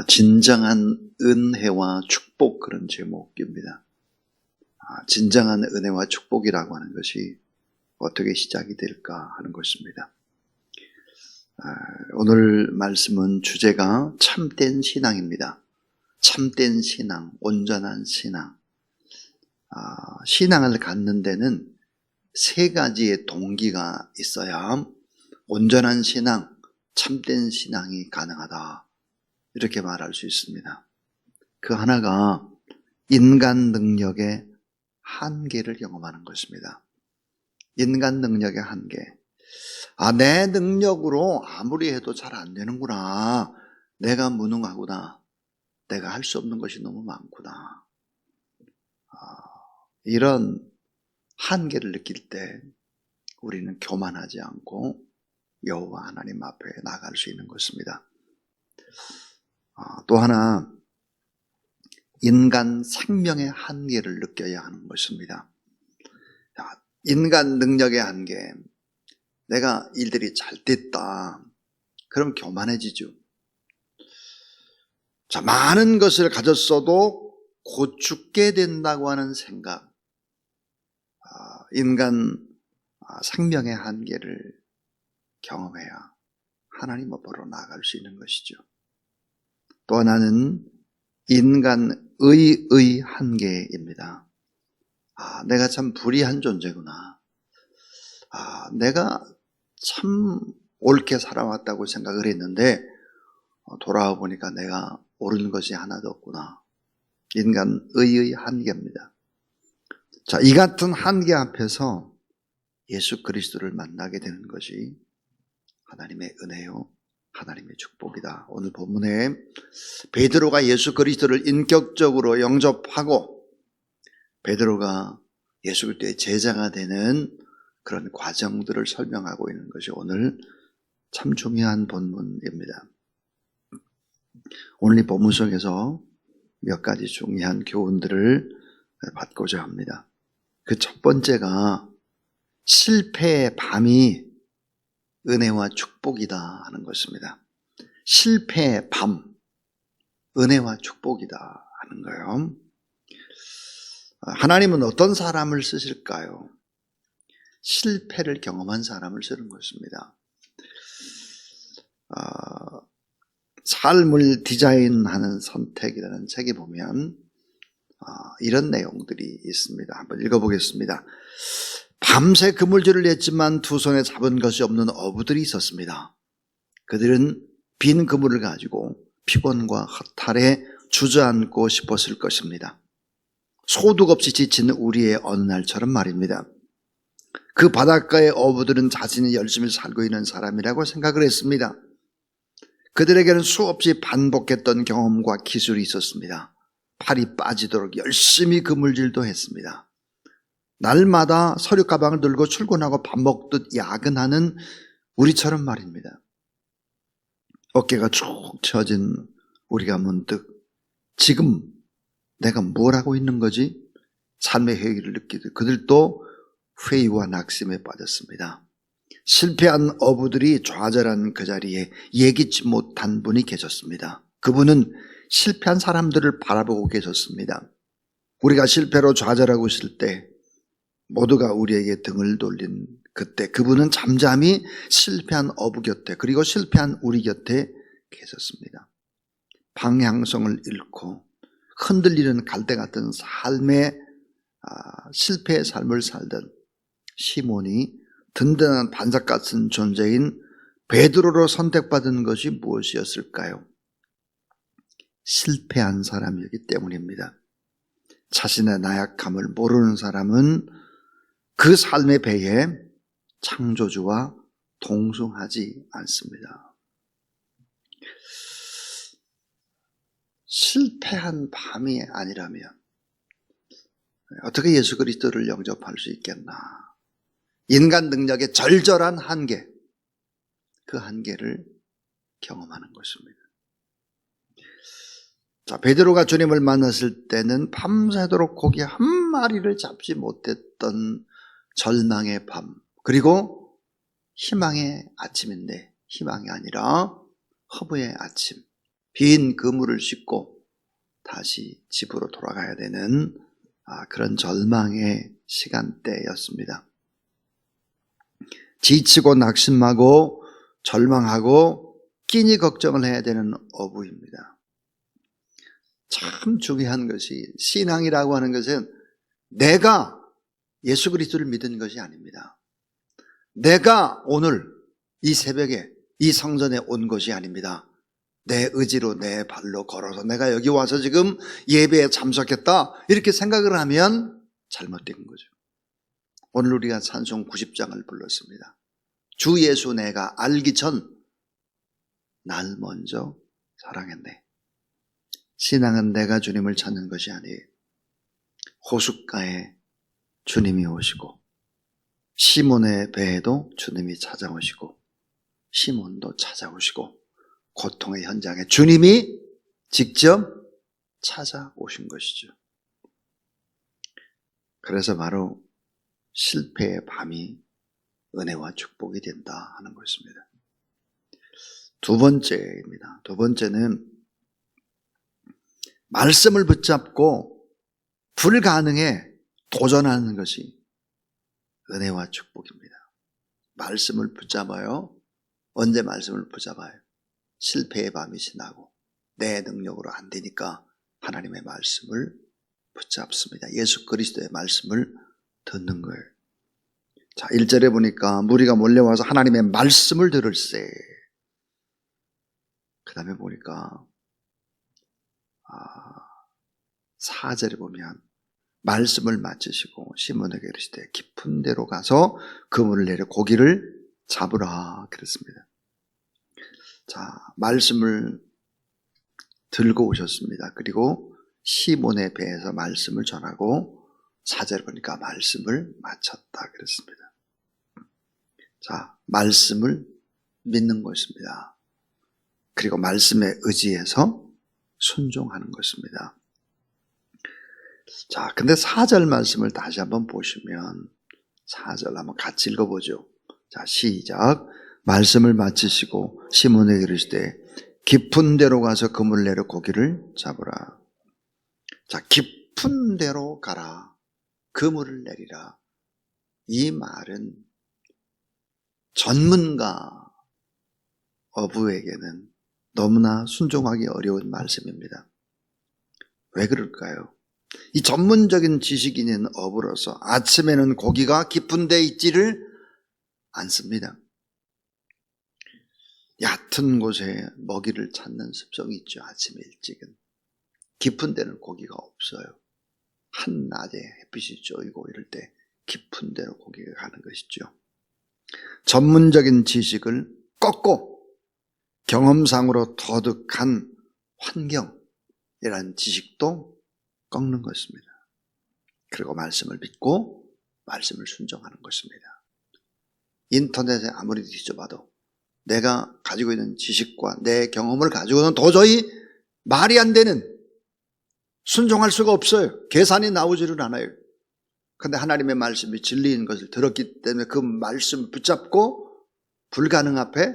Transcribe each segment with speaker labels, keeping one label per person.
Speaker 1: 진정한 은혜와 축복, 그런 제목입니다. 진정한 은혜와 축복이라고 하는 것이 어떻게 시작이 될까 하는 것입니다. 오늘 말씀은 주제가 참된 신앙입니다. 참된 신앙, 온전한 신앙. 신앙을 갖는 데는 세 가지의 동기가 있어야 온전한 신앙, 참된 신앙이 가능하다, 이렇게 말할 수 있습니다. 그 하나가 인간 능력의 한계를 경험하는 것입니다. 인간 능력의 한계. 내 능력으로 아무리 해도 잘 안 되는구나. 내가 무능하구나. 내가 할 수 없는 것이 너무 많구나. 이런 한계를 느낄 때 우리는 교만하지 않고 여호와 하나님 앞에 나갈 수 있는 것입니다. 또 하나, 인간 생명의 한계를 느껴야 하는 것입니다. 인간 능력의 한계. 내가 일들이 잘 됐다. 그럼 교만해지죠. 많은 것을 가졌어도 곧 죽게 된다고 하는 생각. 인간 생명의 한계를 경험해야 하나님 앞으로 나아갈 수 있는 것이죠. 또 하나는 인간의 한계입니다. 내가 참 불의한 존재구나. 내가 참 옳게 살아왔다고 생각을 했는데 돌아와 보니까 내가 옳은 것이 하나도 없구나. 인간의 한계입니다. 이 같은 한계 앞에서 예수 그리스도를 만나게 되는 것이 하나님의 은혜요, 하나님의 축복이다. 오늘 본문에 베드로가 예수 그리스도를 인격적으로 영접하고 베드로가 예수 그리스도의 제자가 되는 그런 과정들을 설명하고 있는 것이 오늘 참 중요한 본문입니다. 오늘 이 본문 속에서 몇 가지 중요한 교훈들을 받고자 합니다. 그 첫 번째가 실패의 밤이 은혜와 축복이다 하는 것입니다. 실패의 밤, 은혜와 축복이다 하는 거예요. 하나님은 어떤 사람을 쓰실까요? 실패를 경험한 사람을 쓰는 것입니다. 삶을 디자인하는 선택이라는 책에 보면 이런 내용들이 있습니다. 한번 읽어보겠습니다. 밤새 그물질을 냈지만 두 손에 잡은 것이 없는 어부들이 있었습니다. 그들은 빈 그물을 가지고 피곤과 허탈에 주저앉고 싶었을 것입니다. 소득 없이 지친 우리의 어느 날처럼 말입니다. 그 바닷가의 어부들은 자신이 열심히 살고 있는 사람이라고 생각을 했습니다. 그들에게는 수없이 반복했던 경험과 기술이 있었습니다. 팔이 빠지도록 열심히 그물질도 했습니다. 날마다 서류 가방을 들고 출근하고 밥 먹듯 야근하는 우리처럼 말입니다. 어깨가 축 처진 우리가 문득 지금 내가 뭘 하고 있는 거지? 삶의 회의를 느끼듯 그들도 회의와 낙심에 빠졌습니다. 실패한 어부들이 좌절한 그 자리에 예기치 못한 분이 계셨습니다. 그분은 실패한 사람들을 바라보고 계셨습니다. 우리가 실패로 좌절하고 있을 때 모두가 우리에게 등을 돌린 그때 그분은 잠잠히 실패한 어부 곁에 그리고 실패한 우리 곁에 계셨습니다. 방향성을 잃고 흔들리는 갈대 같은 삶의 실패의 삶을 살던 시몬이 든든한 반석 같은 존재인 베드로로 선택받은 것이 무엇이었을까요? 실패한 사람이기 때문입니다. 자신의 나약함을 모르는 사람은 그 삶의 배에 창조주와 동승하지 않습니다. 실패한 밤이 아니라면 어떻게 예수 그리스도를 영접할 수 있겠나? 인간 능력의 절절한 한계, 그 한계를 경험하는 것입니다. 베드로가 주님을 만났을 때는 밤새도록 고기 한 마리를 잡지 못했던 절망의 밤, 그리고 희망의 아침인데 희망이 아니라 허무의 아침, 빈 그물을 싣고 다시 집으로 돌아가야 되는 그런 절망의 시간대였습니다. 지치고 낙심하고 절망하고 끼니 걱정을 해야 되는 어부입니다. 참 중요한 것이, 신앙이라고 하는 것은 내가 예수 그리스도를 믿은 것이 아닙니다. 내가 오늘 이 새벽에 이 성전에 온 것이 아닙니다. 내 의지로 내 발로 걸어서 내가 여기 와서 지금 예배에 참석했다 이렇게 생각을 하면 잘못된 거죠. 오늘 우리가 찬송 90장을 불렀습니다. 주 예수 내가 알기 전 날 먼저 사랑했네. 신앙은 내가 주님을 찾는 것이 아니에요. 호숫가에 주님이 오시고 시몬의 배에도 주님이 찾아오시고 시몬도 찾아오시고 고통의 현장에 주님이 직접 찾아오신 것이죠. 그래서 바로 실패의 밤이 은혜와 축복이 된다 하는 것입니다. 두 번째입니다. 두 번째는 말씀을 붙잡고 불가능에 도전하는 것이 은혜와 축복입니다. 말씀을 붙잡아요. 언제 말씀을 붙잡아요? 실패의 밤이 지나고 내 능력으로 안 되니까 하나님의 말씀을 붙잡습니다. 예수 그리스도의 말씀을 듣는 거예요. 자, 1절에 보니까 무리가 몰려와서 하나님의 말씀을 들을세. 그 다음에 보니까 4절에 보면 말씀을 마치시고 시몬에게 이르시되 깊은 데로 가서 그물을 내려 고기를 잡으라 그랬습니다. 자, 말씀을 들고 오셨습니다. 그리고 시몬의 배에서 말씀을 전하고 4절에 보니까 말씀을 마쳤다 그랬습니다. 자, 말씀을 믿는 것입니다. 그리고 말씀에 의지해서 순종하는 것입니다. 자, 근데 4절 말씀을 다시 한번 보시면 4절 한번 같이 읽어보죠. 자, 시작. 말씀을 마치시고 시몬에게 이르시되 깊은 데로 가서 그물을 내려 고기를 잡으라. 자, 깊은 데로 가라. 그물을 내리라. 이 말은 전문가 어부에게는 너무나 순종하기 어려운 말씀입니다. 왜 그럴까요? 이 전문적인 지식이 있는 어부로서 아침에는 고기가 깊은 데 있지를 않습니다. 얕은 곳에 먹이를 찾는 습성이 있죠. 아침에 일찍은. 깊은 데는 고기가 없어요. 한낮에 햇빛이 쬐고 이럴 때 깊은 데로 고기가 가는 것이죠. 전문적인 지식을 꺾고 경험상으로 터득한 환경이라는 지식도 꺾는 것입니다. 그리고 말씀을 믿고 말씀을 순종하는 것입니다. 인터넷에 아무리 뒤져봐도 내가 가지고 있는 지식과 내 경험을 가지고는 도저히 말이 안 되는, 순종할 수가 없어요. 계산이 나오지를 않아요. 그런데 하나님의 말씀이 진리인 것을 들었기 때문에 그 말씀을 붙잡고 불가능 앞에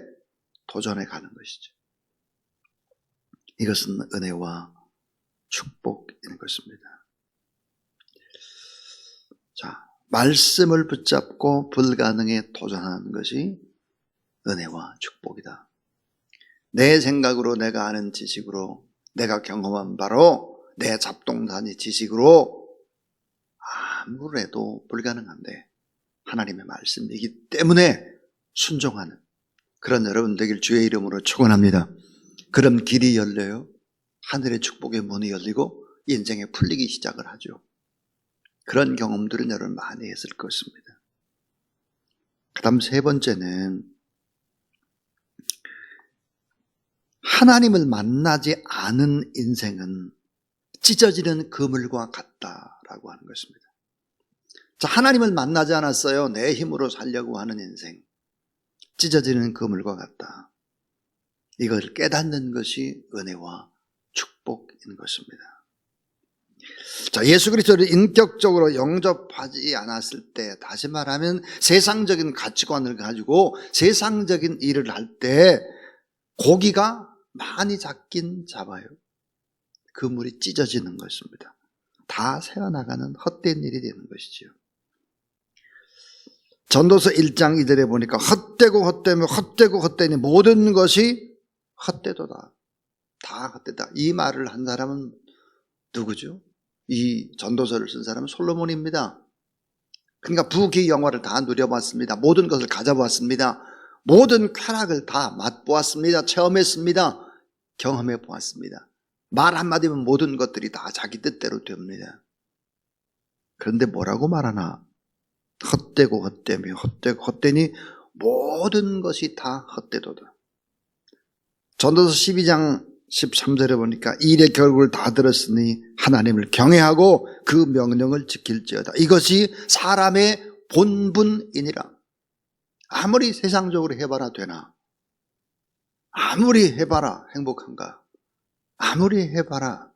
Speaker 1: 도전해 가는 것이죠. 이것은 은혜와 축복인 것입니다. 자, 말씀을 붙잡고 불가능에 도전하는 것이 은혜와 축복이다. 내 생각으로, 내가 아는 지식으로, 내가 경험한 바로 내 잡동사니 지식으로 아무래도 불가능한데 하나님의 말씀이기 때문에 순종하는 그런 여러분 되길 주의 이름으로 축원합니다. 그럼 길이 열려요. 하늘의 축복의 문이 열리고 인생에 풀리기 시작을 하죠. 그런 경험들은 여러분 많이 했을 것입니다. 그 다음 세 번째는 하나님을 만나지 않은 인생은 찢어지는 그물과 같다라고 하는 것입니다. 자, 하나님을 만나지 않았어요. 내 힘으로 살려고 하는 인생, 찢어지는 그물과 같다. 이걸 깨닫는 것이 은혜와 축복인 것입니다. 자, 예수 그리스도를 인격적으로 영접하지 않았을 때, 다시 말하면 세상적인 가치관을 가지고 세상적인 일을 할 때 고기가 많이 잡긴 잡아요. 그물이 찢어지는 것입니다. 다 새어나가는 헛된 일이 되는 것이지요. 전도서 1장 2절에 보니까 헛되고 헛되며 헛되고 헛되니 모든 것이 헛되도다. 다 헛되다. 이 말을 한 사람은 누구죠? 이 전도서를 쓴 사람은 솔로몬입니다. 그러니까 부귀 영화를 다 누려봤습니다. 모든 것을 가져봤습니다. 모든 쾌락을 다 맛보았습니다. 체험했습니다. 경험해 보았습니다. 말 한마디면 모든 것들이 다 자기 뜻대로 됩니다. 그런데 뭐라고 말하나? 헛되고 헛되며 헛되고 헛되니 모든 것이 다 헛되도다. 전도서 12장 13절에 보니까 일의 결국을 다 들었으니 하나님을 경외하고 그 명령을 지킬지어다. 이것이 사람의 본분이니라. 아무리 세상적으로 해봐라 되나? 아무리 해봐라 행복한가? 아무리 해봐라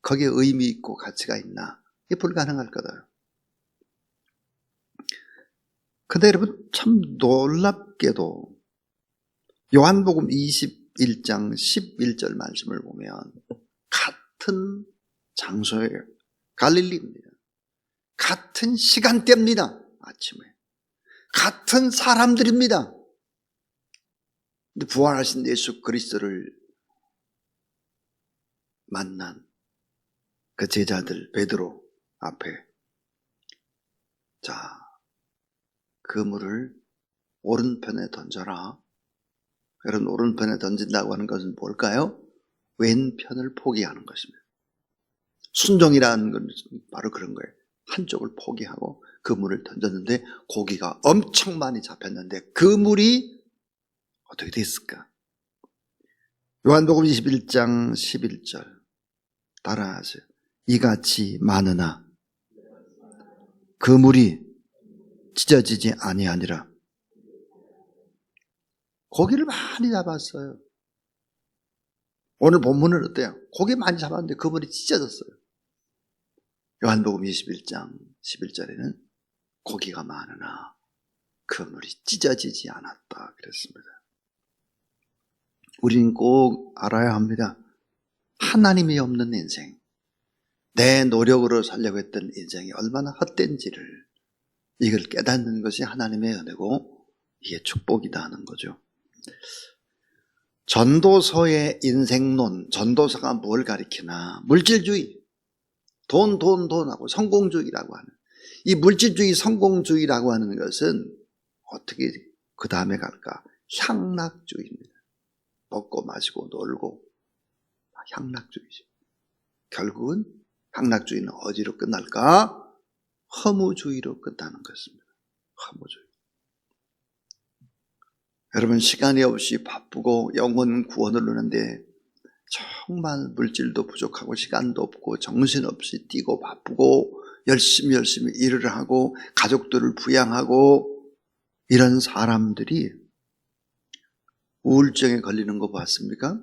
Speaker 1: 거기에 의미 있고 가치가 있나? 이게 불가능할 거다. 근데 여러분 참 놀랍게도 요한복음 21장 11절 말씀을 보면 같은 장소예요. 갈릴리입니다. 같은 시간대입니다. 아침에. 같은 사람들입니다. 근데 부활하신 예수 그리스도를 만난 그 제자들 베드로 앞에 자 그물을 오른편에 던져라. 여러분 오른편에 던진다고 하는 것은 뭘까요? 왼편을 포기하는 것입니다. 순종이라는 건 바로 그런 거예요. 한쪽을 포기하고 그물을 던졌는데 고기가 엄청 많이 잡혔는데 그물이 어떻게 됐을까? 요한복음 21장 11절 따라하세요. 이같이 많으나 그물이 찢어지지 아니하니라. 고기를 많이 잡았어요. 오늘 본문은 어때요? 고기 많이 잡았는데 그물이 찢어졌어요. 요한복음 21장 11절에는 고기가 많으나 그물이 찢어지지 않았다 그랬습니다. 우리는 꼭 알아야 합니다. 하나님이 없는 인생, 내 노력으로 살려고 했던 인생이 얼마나 헛된지를 이걸 깨닫는 것이 하나님의 은혜고 이게 축복이다 하는 거죠. 전도서의 인생론, 전도서가 뭘 가리키나? 물질주의, 돈하고 성공주의라고 하는 이 물질주의, 성공주의라고 하는 것은 어떻게 그 다음에 갈까? 향락주의입니다. 먹고 마시고 놀고 향락주의죠. 결국은 향락주의는 어디로 끝날까? 허무주의로 끝나는 것입니다. 허무주의. 여러분 시간이 없이 바쁘고 영혼 구원을 하는데 정말 물질도 부족하고 시간도 없고 정신없이 뛰고 바쁘고 열심히 일을 하고 가족들을 부양하고 이런 사람들이 우울증에 걸리는 거 봤습니까?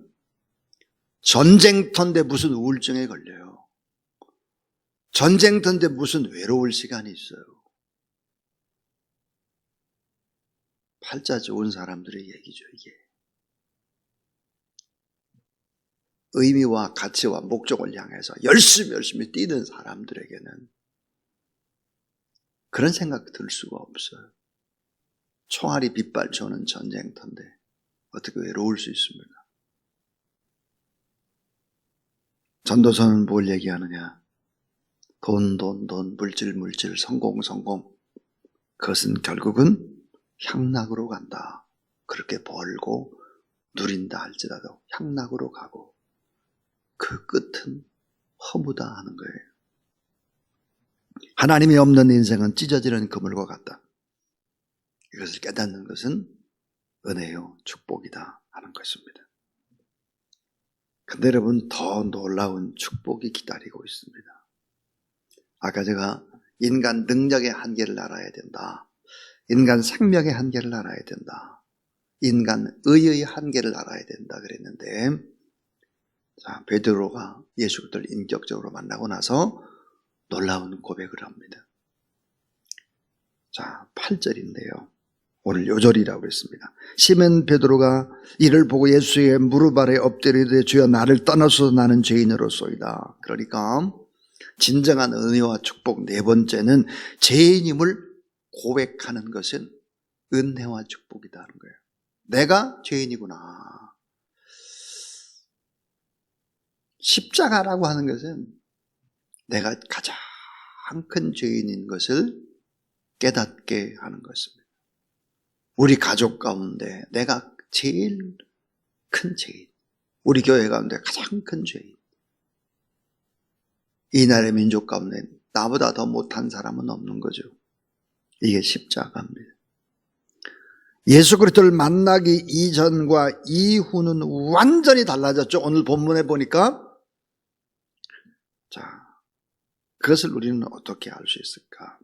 Speaker 1: 전쟁터인데 무슨 우울증에 걸려요? 전쟁터인데 무슨 외로울 시간이 있어요? 팔자 좋은 사람들의 얘기죠, 이게. 의미와 가치와 목적을 향해서 열심히 뛰는 사람들에게는 그런 생각 들 수가 없어요. 총알이 빗발쳐오는 전쟁터인데 어떻게 외로울 수 있습니까? 전도서는 뭘 얘기하느냐? 돈, 물질, 성공. 그것은 결국은 향락으로 간다. 그렇게 벌고 누린다 할지라도 향락으로 가고 그 끝은 허무다 하는 거예요. 하나님이 없는 인생은 찢어지는 그물과 같다. 이것을 깨닫는 것은 은혜요 축복이다 하는 것입니다. 근데 여러분 더 놀라운 축복이 기다리고 있습니다. 아까 제가 인간 능력의 한계를 알아야 된다. 인간 생명의 한계를 알아야 된다. 인간 의의 한계를 알아야 된다 그랬는데 자, 베드로가 예수 그리스도를 인격적으로 만나고 나서 놀라운 고백을 합니다. 자, 8절인데요. 오늘 요절이라고 했습니다. 시몬 베드로가 이를 보고 예수의 무릎 아래 엎드리되 주여 나를 떠나소서 나는 죄인으로소이다. 그러니까 진정한 은혜와 축복 네 번째는 죄인임을 고백하는 것은 은혜와 축복이다 하는 거예요. 내가 죄인이구나. 십자가라고 하는 것은 내가 가장 큰 죄인인 것을 깨닫게 하는 것입니다. 우리 가족 가운데 내가 제일 큰 죄인, 우리 교회 가운데 가장 큰 죄인, 이 나라의 민족 가운데 나보다 더 못한 사람은 없는 거죠. 이게 십자가입니다. 예수 그리스도를 만나기 이전과 이후는 완전히 달라졌죠. 오늘 본문에 보니까. 자, 그것을 우리는 어떻게 알 수 있을까?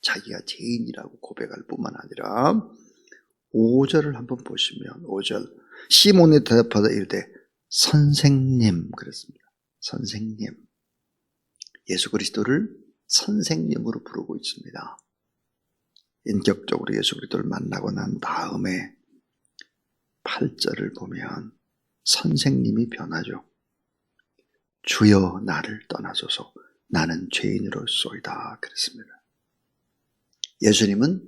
Speaker 1: 자기가 죄인이라고 고백할 뿐만 아니라 5절을 한번 보시면 5절 시몬이 대답하다 이르되 선생님 그랬습니다. 선생님. 예수 그리스도를 선생님으로 부르고 있습니다. 인격적으로 예수 그리스도를 만나고 난 다음에 8절을 보면 선생님이 변하죠. 주여 나를 떠나소서 나는 죄인으로소이다 그랬습니다. 예수님은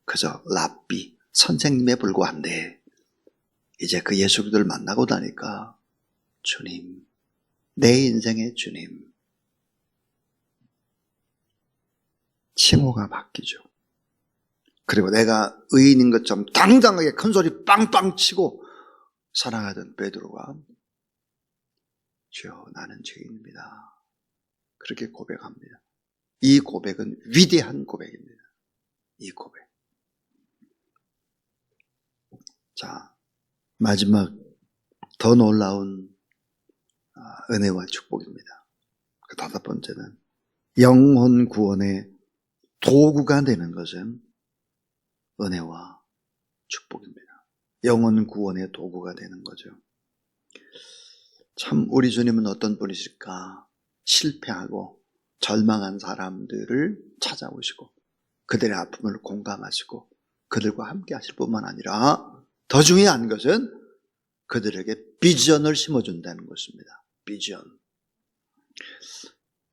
Speaker 1: 그저 랍비 선생님에 불과한데 이제 그 예수 그리스도를 만나고 나니까 주님, 내 인생의 주님, 칭호가 바뀌죠. 그리고 내가 의인인 것처럼 당당하게 큰 소리 빵빵 치고 살아가던 베드로가 주여 나는 죄인입니다. 그렇게 고백합니다. 이 고백은 위대한 고백입니다. 이 고백. 자, 마지막 더 놀라운 은혜와 축복입니다. 그 다섯 번째는 영혼 구원의 도구가 되는 것은 은혜와 축복입니다. 영혼 구원의 도구가 되는 거죠. 참 우리 주님은 어떤 분이실까? 실패하고 절망한 사람들을 찾아오시고 그들의 아픔을 공감하시고 그들과 함께 하실 뿐만 아니라 더 중요한 것은 그들에게 비전을 심어준다는 것입니다. 비전.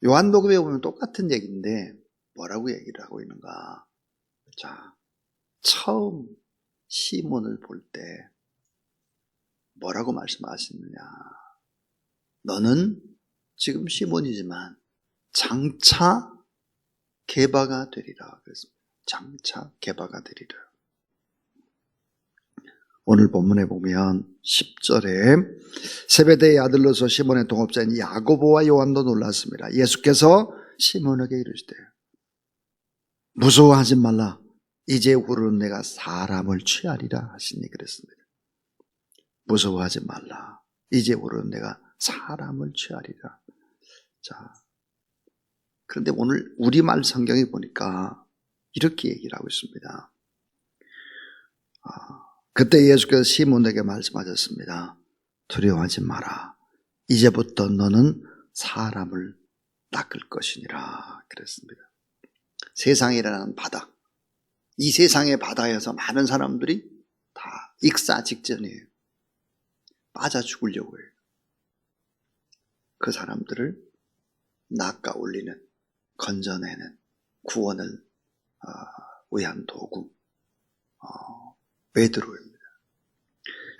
Speaker 1: 요한복음에 보면 똑같은 얘기인데 뭐라고 얘기를 하고 있는가? 자, 처음 시몬을 볼 때 뭐라고 말씀하시느냐? 너는 지금 시몬이지만 장차 게바가 되리라 그랬습니다. 장차 게바가 되리라. 오늘 본문에 보면 10절에 세베대의 아들로서 시몬의 동업자인 야고보와 요한도 놀랐습니다. 예수께서 시몬에게 이르시되 무서워하지 말라. 이제후로는 내가 사람을 취하리라 하시니 그랬습니다. 무서워하지 말라. 이제후로는 내가 사람을 취하리라. 자, 그런데 오늘 우리말 성경에 보니까 이렇게 얘기를 하고 있습니다. 그때 예수께서 시몬에게 말씀하셨습니다. 두려워하지 마라. 이제부터 너는 사람을 낚을 것이니라 그랬습니다. 세상이라는 바다, 이 세상의 바다에서 많은 사람들이 다 익사 직전이에요. 빠져 죽으려고 해요. 그 사람들을 낚아 올리는, 건져내는 구원을 위한 도구 베드로입니다.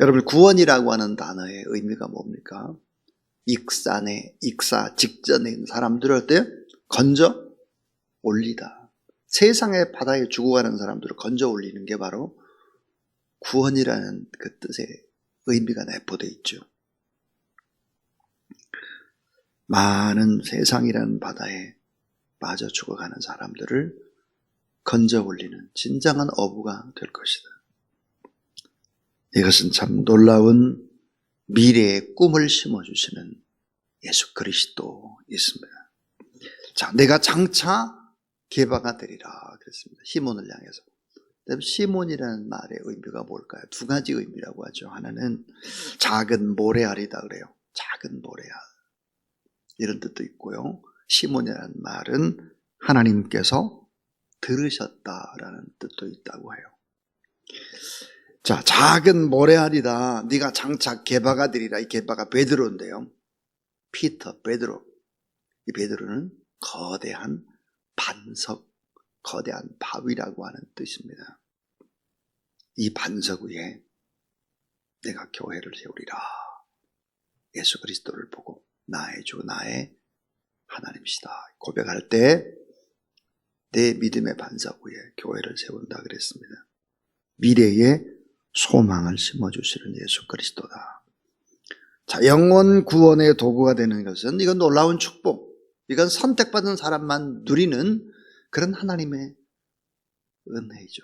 Speaker 1: 여러분, 구원이라고 하는 단어의 의미가 뭡니까? 익사 직전에 있는 사람들을 어때요? 건져 올리다. 세상의 바다에 죽어가는 사람들을 건져 올리는 게 바로 구원이라는 그 뜻의 의미가 내포되어 있죠. 많은 세상이라는 바다에 빠져 죽어가는 사람들을 건져 올리는 진정한 어부가 될 것이다. 이것은 참 놀라운 미래의 꿈을 심어주시는 예수 그리스도 있습니다. 자, 내가 장차 게바가 되리라 그랬습니다. 시몬을 향해서. 시몬이라는 말의 의미가 뭘까요? 두 가지 의미라고 하죠. 하나는 작은 모래알이다 그래요. 작은 모래알. 이런 뜻도 있고요. 시몬이라는 말은 하나님께서 들으셨다라는 뜻도 있다고 해요. 자, 작은 모래알이다. 네가 장차 게바가 되리라. 이 게바가 베드로인데요. 피터, 베드로. 이 베드로는 거대한 반석, 거대한 바위라고 하는 뜻입니다. 이 반석 위에 내가 교회를 세우리라. 예수 그리스도를 보고 나의 주, 나의 하나님이시다 고백할 때 내 믿음의 반석 위에 교회를 세운다 그랬습니다. 미래에 소망을 심어주시는 예수 그리스도다. 자, 영혼 구원의 도구가 되는 것은 이건 놀라운 축복, 이건 선택받은 사람만 누리는 그런 하나님의 은혜이죠.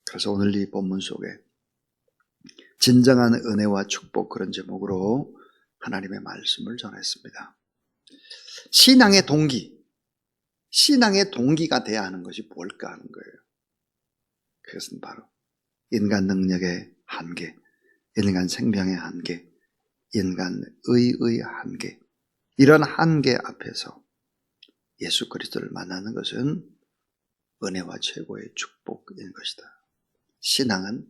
Speaker 1: 그래서 오늘 이 본문 속에 진정한 은혜와 축복, 그런 제목으로 하나님의 말씀을 전했습니다. 신앙의 동기가 돼야 하는 것이 뭘까 하는 거예요. 그것은 바로 인간 능력의 한계, 인간 생명의 한계, 인간 의의 한계, 이런 한계 앞에서 예수 그리스도를 만나는 것은 은혜와 최고의 축복인 것이다. 신앙은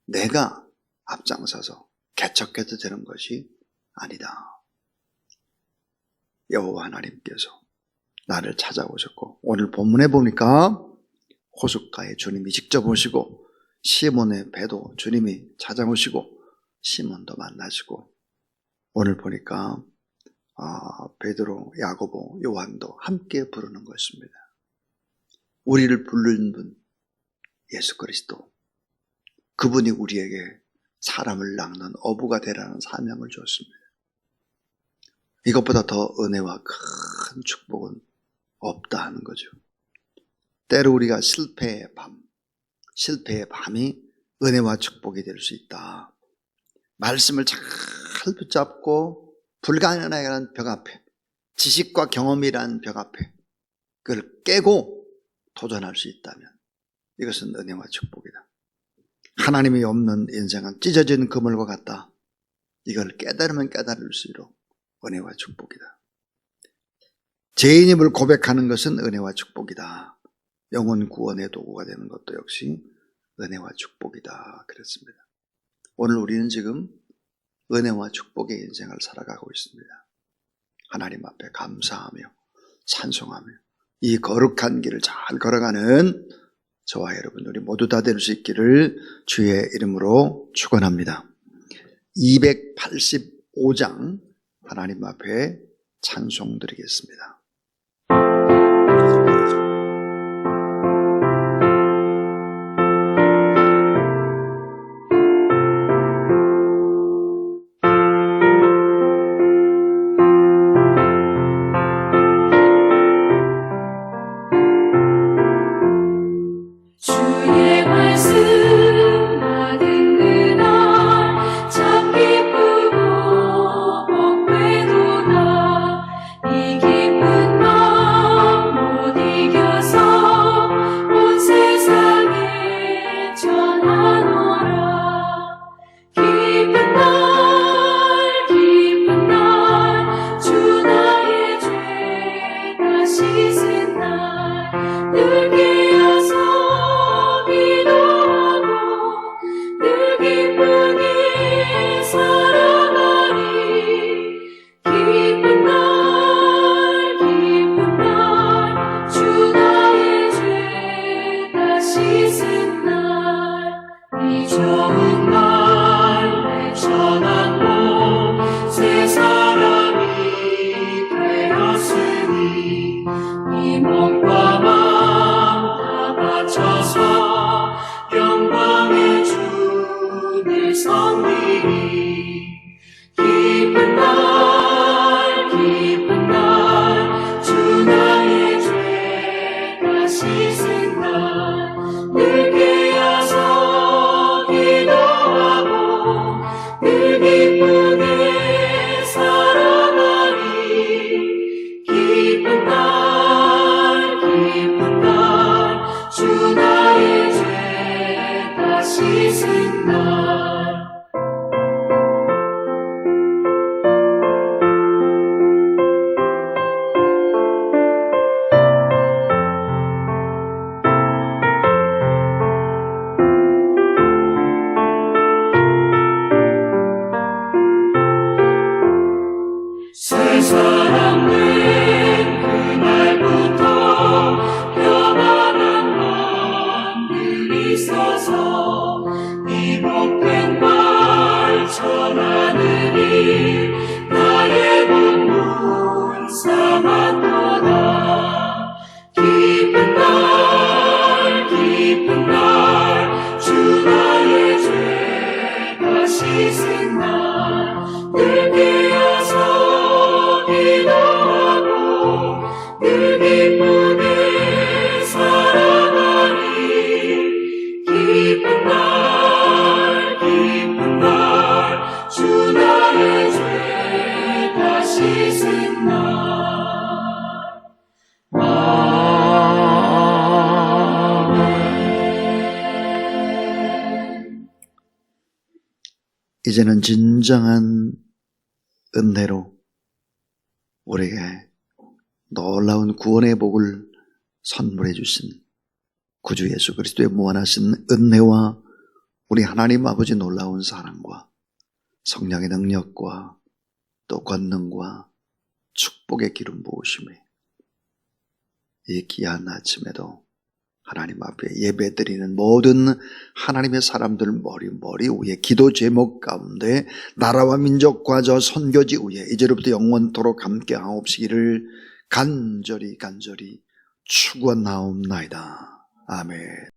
Speaker 1: 내가 앞장서서 개척해도 되는 것이 아니다. 여호와 하나님께서 나를 찾아오셨고, 오늘 본문에 보니까 호숫가에 주님이 직접 오시고, 시몬의 배도 주님이 찾아오시고, 시몬도 만나시고, 오늘 보니까 베드로, 야고보, 요한도 함께 부르는 것입니다. 우리를 부르는 분 예수 그리스도, 그분이 우리에게 사람을 낚는 어부가 되라는 사명을 주었습니다. 이것보다 더 은혜와 큰 축복은 없다 하는 거죠. 때로 우리가 실패의 밤이 은혜와 축복이 될 수 있다. 말씀을 잘 붙잡고 불가능한 벽 앞에, 지식과 경험이라는 벽 앞에 그걸 깨고 도전할 수 있다면 이것은 은혜와 축복이다. 하나님이 없는 인생은 찢어진 그물과 같다. 이걸 깨달으면 깨달을수록 은혜와 축복이다. 죄인임을 고백하는 것은 은혜와 축복이다. 영혼 구원의 도구가 되는 것도 역시 은혜와 축복이다 그랬습니다. 오늘 우리는 지금 은혜와 축복의 인생을 살아가고 있습니다. 하나님 앞에 감사하며 찬송하며 이 거룩한 길을 잘 걸어가는 저와 여러분 우리 모두 다 될 수 있기를 주의 이름으로 축원합니다. 285장 하나님 앞에 찬송 드리겠습니다.
Speaker 2: 참 기쁘고 복되도다 이 기쁨 새 사람 된 그날부터 평안한 마음이 있어서 이 복된 말 전하느니 나의 복문 삼았도다. 기쁜 날 주 나의 죄가 씻은 날 늘 깨어서 기도하고 늘 기쁘게 살아가리. 기쁜 날 주 나의 죄가 씻은 날.
Speaker 1: 이제는 진정한 은혜로 우리에게 놀라운 구원의 복을 선물해 주신 구주 예수 그리스도의 무한하신 은혜와 우리 하나님 아버지 놀라운 사랑과 성령의 능력과 또 권능과 축복의 기름 부으심이 이 귀한 아침에도 하나님 앞에 예배드리는 모든 하나님의 사람들 머리 위에 기도 제목 가운데 나라와 민족과 저 선교지 위에 이제로부터 영원토록 함께 하옵시기를 간절히 축원하옵나이다. 아멘.